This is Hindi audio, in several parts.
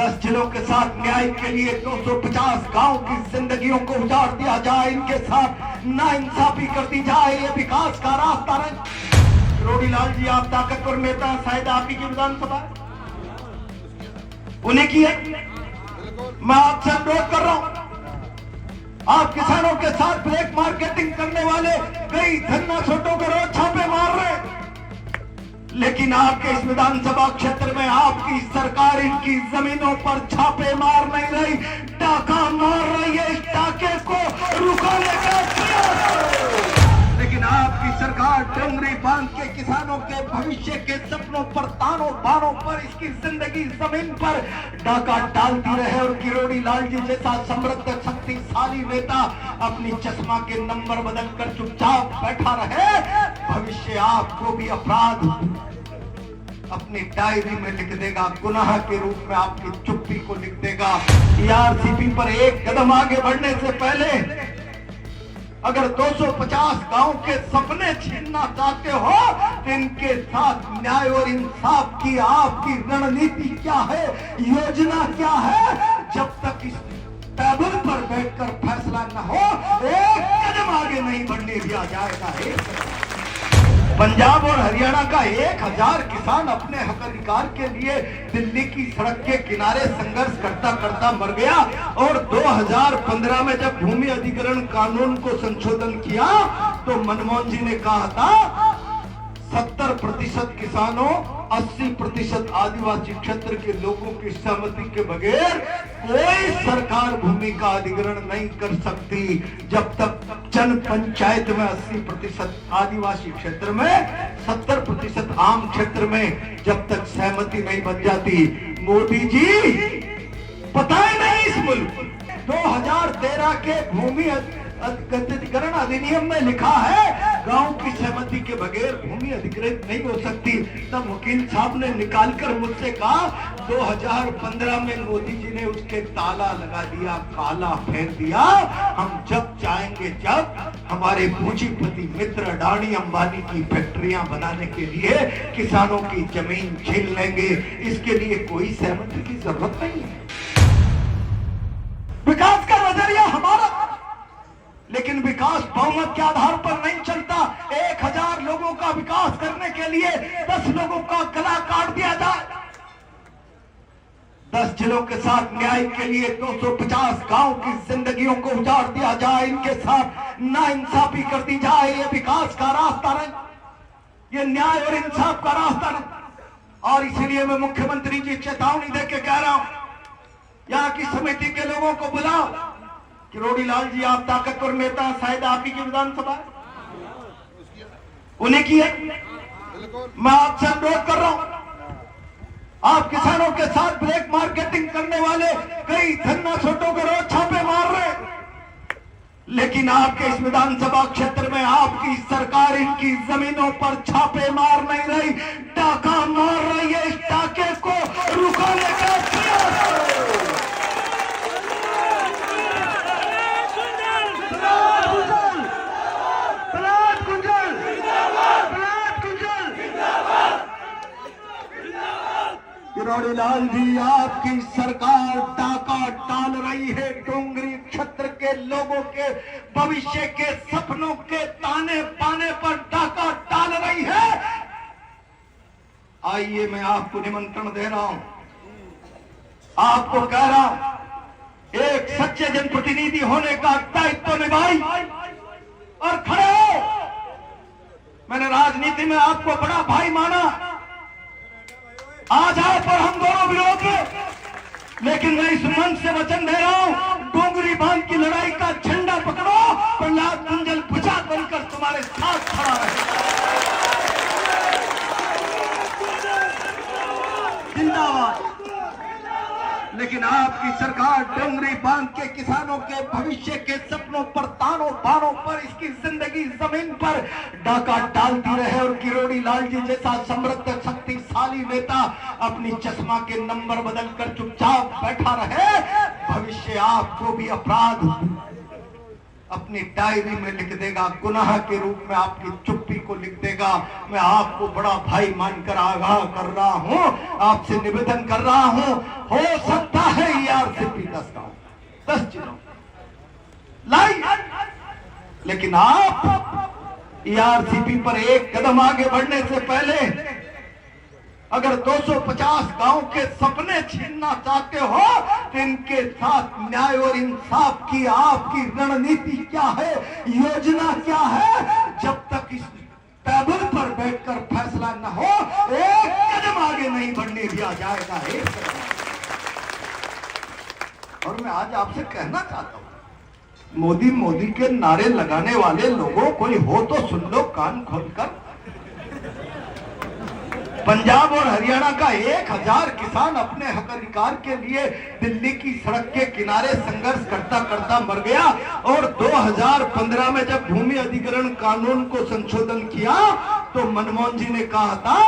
10 जिलों के साथ न्याय के लिए 250 गांव की जिंदगियों को उजाड़ दिया जाए, इनके साथ नाइंसाफी कर दी जाए, ये विकास का रास्ता नहीं। किरोड़ी लाल जी, आप ताकतवर नेता, शायद आप ही की विधानसभा उन्हीं की है। मैं आपसे अनुरोध कर रहा हूं, आप किसानों के साथ ब्लैक मार्केटिंग करने वाले कई धन्ना छोटों के रोज छापे मार रहे, लेकिन आपके इस विधानसभा क्षेत्र में आपकी सरकार इनकी जमीनों पर छापे मार नहीं रही, डाका मार रही है। इस डाके को रुकाने का प्रयास, लेकिन आपकी सरकार डोंगरी बांध के किसानों के भविष्य के सपनों पर, तानों बानों पर, इसकी जिंदगी जमीन पर डाका डालती रहे। और किरोड़ी लाल जी जैसा समृद्ध शक्तिशाली नेता अपनी चश्मा के नंबर बदलकर चुपचाप बैठा रहे, भविष्य आपको भी अपराध अपनी डायरी में लिख देगा, गुनाह के रूप में आपकी चुप्पी को लिख देगा। ईआरसीपी पर एक कदम आगे बढ़ने से पहले अगर 250 गांव के सपने छीनना चाहते हो तो इनके साथ न्याय और इंसाफ की आपकी रणनीति क्या है, योजना क्या है? जब तक इस टेबल पर बैठकर फैसला न हो, एक कदम आगे नहीं बढ़ने दिया जाएगा। पंजाब और हरियाणा का 1000 किसान अपने हक अधिकार के लिए दिल्ली की सड़क के किनारे संघर्ष करता करता मर गया। और 2015 में जब भूमि अधिग्रहण कानून को संशोधन किया तो मनमोहन जी ने कहा था 70% किसानों, 80% आदिवासी क्षेत्र के लोगों की सहमति के बगैर कोई सरकार भूमि का अधिग्रहण नहीं कर सकती। जब तक जन पंचायत में 80% आदिवासी क्षेत्र में, 70% आम क्षेत्र में जब तक सहमति नहीं बन जाती, मोदी जी पता ही नहीं इस मुल्क 2013 के भूमि अधिग्रहण अधिनियम में लिखा है गांव की सहमति के बगैर भूमि अधिग्रहित नहीं हो सकती। तब वकील साहब ने निकालकर मुझसे कहा 2015 में मोदी जी ने उसके ताला लगा दिया, काला फेर दिया। हम जब चाहेंगे जब हमारे पूंजीपति मित्र अडानी अंबानी की फैक्ट्रियां बनाने के लिए किसानों की जमीन छीन लेंगे। इसके लिए कोई सहमति की जरूरत नहीं है। विकास का नजरिया हमारा, लेकिन विकास बहुमत के आधार पर नहीं चलता। 1000 लोगों का विकास करने के लिए 10 लोगों का गला काट दिया जाए। 10 जिलों के साथ न्याय के लिए 250 गांव की जिंदगियों को उजाड़ दिया जाए, इनके साथ नाइंसाफी कर दी जाए, ये विकास का रास्ता नहीं, ये न्याय और इंसाफ का रास्ता नहीं। और इसीलिए मैं मुख्यमंत्री जी चेतावनी देके कह रहा हूं, यहाँ की समिति के लोगों को बुलाओ। किरोड़ी लाल जी, आप ताकतवर नेता, शायद आप ही की विधानसभा उन्हीं की है। मैं आपसे अनुरोध कर रहा हूं, आप किसानों के साथ ब्लैक मार्केटिंग करने वाले कई धन्ना छोटों के रोज छापे मार रहे, लेकिन आपके इस विधानसभा क्षेत्र में आपकी सरकार इनकी जमीनों पर छापे मार नहीं रही, डाका मार रही है। इस डाके को रुकाने का प्रयास, किरोड़ी लाल जी, आपकी सरकार डाका डाल रही है डोंगरी क्षेत्र के लोगों के भविष्य के सपनों के ताने बाने पर डाका डाल रही है। आइए, मैं आपको निमंत्रण दे रहा हूं, आपको कह रहा हूं, एक सच्चे जनप्रतिनिधि होने का दायित्व निभाई और खड़े हो। मैंने राजनीति में आपको बड़ा भाई माना, आज आप और हम दोनों विरोध में, लेकिन मैं इस मंच से वचन दे रहा हूं, डोंगरी बांध की लड़ाई का झंडा पकड़ो, प्रहलाद कुंजल भुजा बनकर तुम्हारे साथ खड़ा रहे। जिंदाबाद। लेकिन आपकी सरकार डोंगरी बांध के किसानों के भविष्य के सपनों पर, तानों बानों पर, इसकी जिंदगी जमीन पर डाका डालती रहे। और किरोड़ी लाल जी जैसा समृद्ध शक्तिशाली नेता अपनी चश्मा के नंबर बदलकर चुपचाप बैठा रहे, भविष्य आपको भी अपराध अपनी डायरी में लिख देगा, गुनाह के रूप में आपकी चुप्पी को लिख देगा। मैं आपको बड़ा भाई मानकर आगाह कर रहा हूं, आपसे निवेदन कर रहा हूं, हो सकता लेकिन आप ईआरसीपी पर एक कदम आगे बढ़ने से पहले अगर 250 गांव के सपने छीनना चाहते हो तो इनके साथ न्याय और इंसाफ की आपकी रणनीति क्या है, योजना क्या है, जब तक इस टेबल पर बैठकर फैसला न हो एक कदम आगे नहीं बढ़ने दिया जाएगा। एक कदम। और मैं आज आपसे कहना चाहता हूं, मोदी मोदी के नारे लगाने वाले लोगों कोई हो तो सुन लो कान खोलकर। पंजाब और हरियाणा का 1000 किसान अपने हक अधिकार के लिए दिल्ली की सड़क के किनारे संघर्ष करता करता मर गया। और 2015 में जब भूमि अधिग्रहण कानून को संशोधन किया तो मनमोहन जी ने कहा था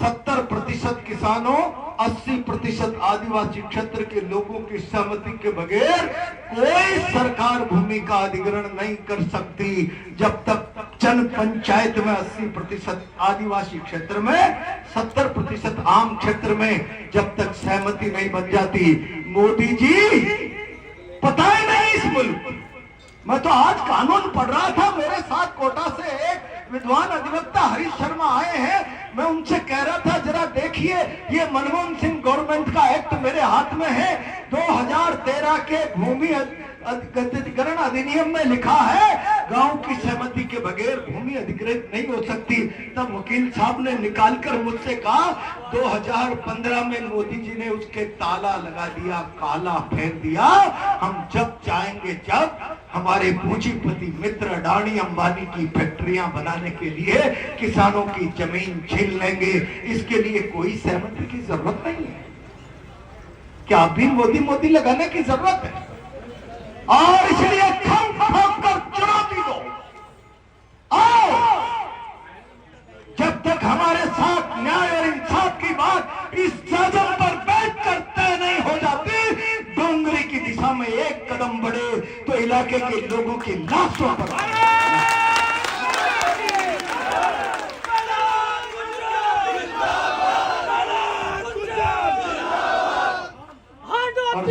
70% किसानों, 80% आदिवासी क्षेत्र के लोगों की सहमति के बगैर कोई सरकार भूमि का अधिग्रहण नहीं कर सकती। जब तक जन पंचायत में 80% आदिवासी क्षेत्र में, 70% आम क्षेत्र में जब तक सहमति नहीं बन जाती। मोदी जी पता ही नहीं इस मुल्क। मैं तो आज कानून पढ़ रहा था, मेरे साथ कोटा से एक विद्वान अधिवक्ता हरीश शर्मा आए हैं। मैं उनसे कह रहा था जरा देखिए ये मनमोहन सिंह गवर्नमेंट का एक्ट मेरे हाथ में है, 2013 के भूमि अधिग्रहण अधिनियम में लिखा है गांव की सहमति के बगैर भूमि अधिग्रहित नहीं हो सकती। तब वकील साहब ने निकालकर मुझसे कहा 2015 में मोदी जी ने उसके ताला लगा दिया, काला फेर दिया। हम जब चाहेंगे जब हमारे पूंजीपति मित्र अडानी अंबानी की फैक्ट्रियां बनाने के लिए किसानों की जमीन छीन लेंगे। इसके लिए कोई सहमति की जरूरत नहीं है। क्या अभी मोदी मोदी लगाने की जरूरत है? और इसलिए खम ठोक कर चुनौती दो। आओ, जब तक हमारे साथ न्याय और इंसाफ की बात इस सदन पर बैठकर तय नहीं हो जाती, डोंगरी की दिशा में एक कदम बढ़े तो इलाके के लोगों की लाशों पर और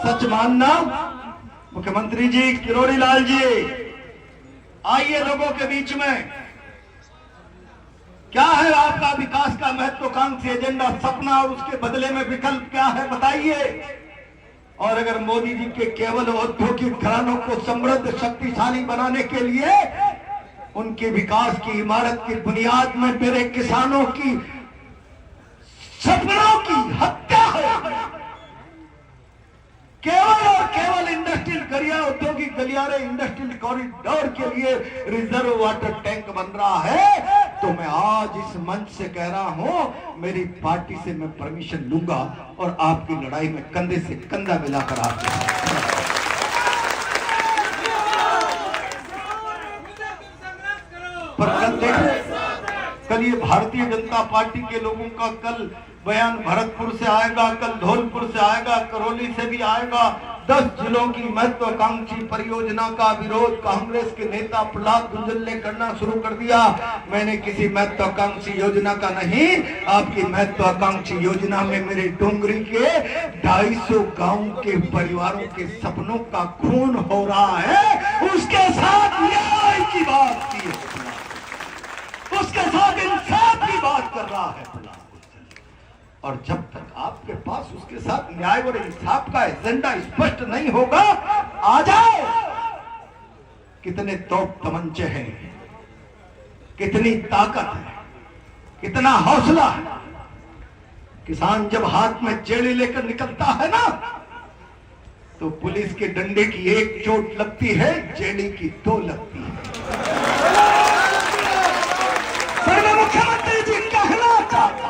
सच मानना मुख्यमंत्री जी, किरोड़ी लाल जी, आइए लोगों के बीच में। क्या है आपका विकास का महत्वाकांक्षी एजेंडा, सपना, और उसके बदले में विकल्प क्या है बताइए। और अगर मोदी जी के केवल औद्योगिक घरानों को समृद्ध शक्तिशाली बनाने के लिए उनके विकास की इमारत की बुनियाद में मेरे किसानों की सपनों की हत्या है, केवल और केवल इंडस्ट्रियल गलियारे, औद्योगिक गलियारे, इंडस्ट्रियल कॉरिडोर के लिए रिजर्व वाटर टैंक बन रहा है, तो मैं आज इस मंच से कह रहा हूं मेरी पार्टी से मैं परमिशन लूंगा और आपकी लड़ाई में कंधे से कंधा मिलाकर आपके पर कल ये भारतीय जनता पार्टी के लोगों का कल बयान भरतपुर से आएगा, कल धौलपुर से आएगा, करौली से भी आएगा। 10 जिलों की महत्वाकांक्षी परियोजना का विरोध कांग्रेस के नेता प्रहलाद गुंजल ने करना शुरू कर दिया। मैंने किसी महत्वाकांक्षी योजना का नहीं, आपकी महत्वाकांक्षी योजना में मेरे डोंगरी के 250 गांव के परिवारों के सपनों का खून हो रहा है। उसके साथ न्याय की बात की है, उसके साथ इंसाफ की बात कर रहा है। और जब तक आपके पास उसके साथ न्याय और इंसाफ का एजेंडा स्पष्ट नहीं होगा, आ जाओ। कितने तोप तमंचे हैं, कितनी ताकत है, कितना हौसला है। किसान जब हाथ में चेड़ी लेकर निकलता है ना, तो पुलिस के डंडे की एक चोट लगती है, चेड़ी की 2 लगती है। मुख्यमंत्री जी कहना चाहता,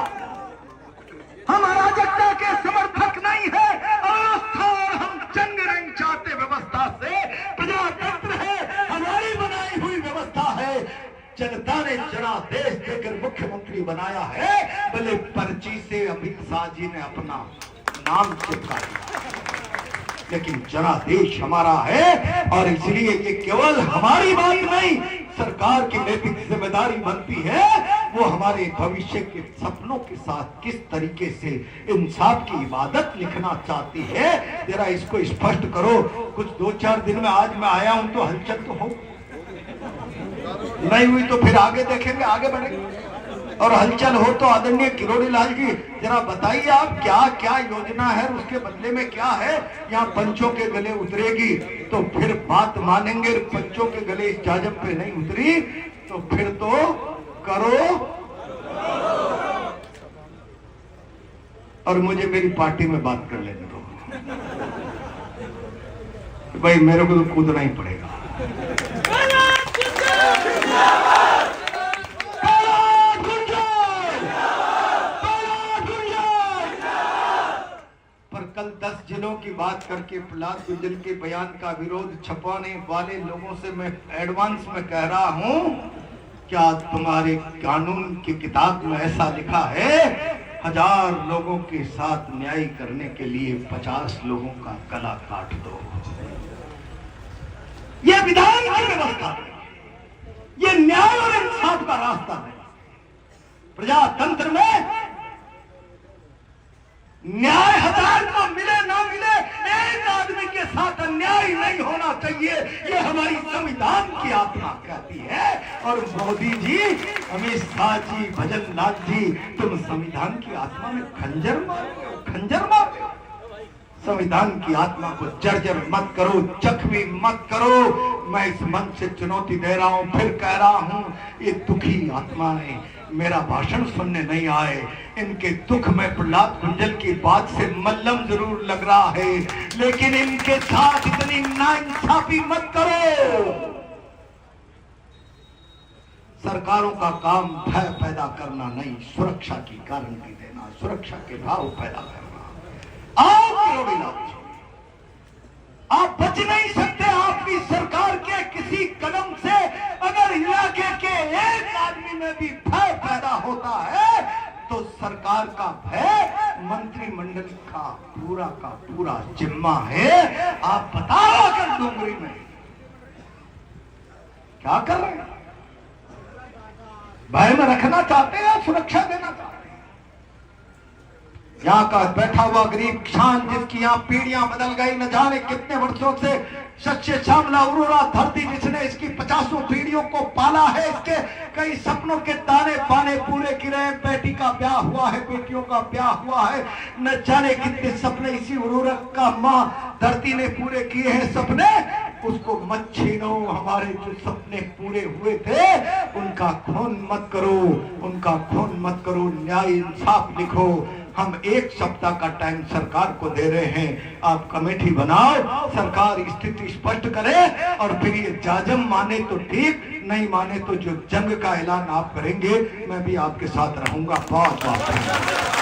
हम अराजकता के समर्थक नहीं है, अवस्था और हम जंग नहीं चाहते व्यवस्था से। प्रजातंत्र है, हमारी बनाई हुई व्यवस्था है। जनता ने जनादेश देकर मुख्यमंत्री बनाया है, भले पर्ची से अमित शाह जी ने अपना नाम चिपका दिया, लेकिन जनादेश हमारा है। और इसलिए ये केवल हमारी बात नहीं, सरकार की नैतिक जिम्मेदारी बनती है वो हमारे भविष्य के सपनों के साथ किस तरीके से इंसाफ की इबादत लिखना चाहती है, जरा इसको स्पष्ट करो। कुछ 2-4 दिन में, आज मैं आया हूं तो हलचल तो हो, नहीं हुई तो फिर आगे देखेंगे, आगे बढ़ेंगे। और हलचल हो तो आदरणीय किरोड़ी लाल जी जरा बताइए आप क्या क्या योजना है, उसके बदले में क्या है। यहाँ पंचों के गले उतरेगी तो फिर बात मानेंगे, पंचों के गले इस जाजम पे नहीं उतरी तो फिर तो करो। और मुझे मेरी पार्टी में बात कर लेने दो भाई, मेरे को तो कूदना ही पड़ेगा। पर कल 10 जिलों की बात करके प्रहलाद गुंजन के बयान का विरोध छपाने वाले लोगों से मैं एडवांस में कह रहा हूं, क्या तुम्हारे कानून की किताब में ऐसा लिखा है 1000 लोगों के साथ न्याय करने के लिए 50 लोगों का गला काट दो? यह विधान की व्यवस्था है, यह न्याय और इंसाफ का रास्ता है। प्रजातंत्र में न्याय 1000 को मिले ना मिले, एक आदमी के साथ अन्याय नहीं होना चाहिए, ये हमारी संविधान की आत्मा कहती है। और मोदी जी, अमित शाह जी, भजन लाल जी, तुम संविधान की आत्मा में खंजर मार रहे हो, खंजर मार रहे हो। संविधान की आत्मा को जर्जर मत करो, जख्मी मत करो। मैं इस मंच से चुनौती दे रहा हूं, फिर कह रहा हूं, ये दुखी आत्माएं मेरा भाषण सुनने नहीं आए, इनके दुख में प्रहलाद गुंजन की बात से मल्लम जरूर लग रहा है, लेकिन इनके साथ इतनी नाइंसाफी मत करो। सरकारों का काम भय पैदा करना नहीं, सुरक्षा की गारंटी देना, सुरक्षा के भाव पैदा करना। आप बच नहीं सकते आपकी सरकार के किसी कदम से। अगर इलाके के एक आदमी में भी भय पैदा होता है तो सरकार का भय मंत्रिमंडल का पूरा जिम्मा है। आप बताओ, अगर डोंगरी में क्या कर रहे हैं? भय में रखना चाहते हैं या सुरक्षा देना चाहते हैं? यहाँ का बैठा हुआ गरीब किसान, जिसकी यहाँ पीढ़ियां बदल गई, न जाने कितने वर्षों से सच्चे श्यामला उर्वरा धरती जिसने इसकी 50 पीढ़ियों को पाला है, इसके कई सपनों के दाने पाने पूरे गिरे, बेटी का ब्याह हुआ है, बेटियों का ब्याह हुआ है, न जाने कितने सपने इसी उर्वरक का माँ धरती ने पूरे किए हैं सपने। उसको मत छीनो, हमारे जो सपने पूरे हुए थे उनका खून मत करो, उनका खून मत करो। न्याय इंसाफ लिखो। हम 1 सप्ताह का टाइम सरकार को दे रहे हैं, आप कमेटी बनाओ, सरकार स्थिति स्पष्ट करे और फिर ये जाजम माने तो ठीक, नहीं माने तो जो जंग का ऐलान आप करेंगे मैं भी आपके साथ रहूंगा। बहुत बहुत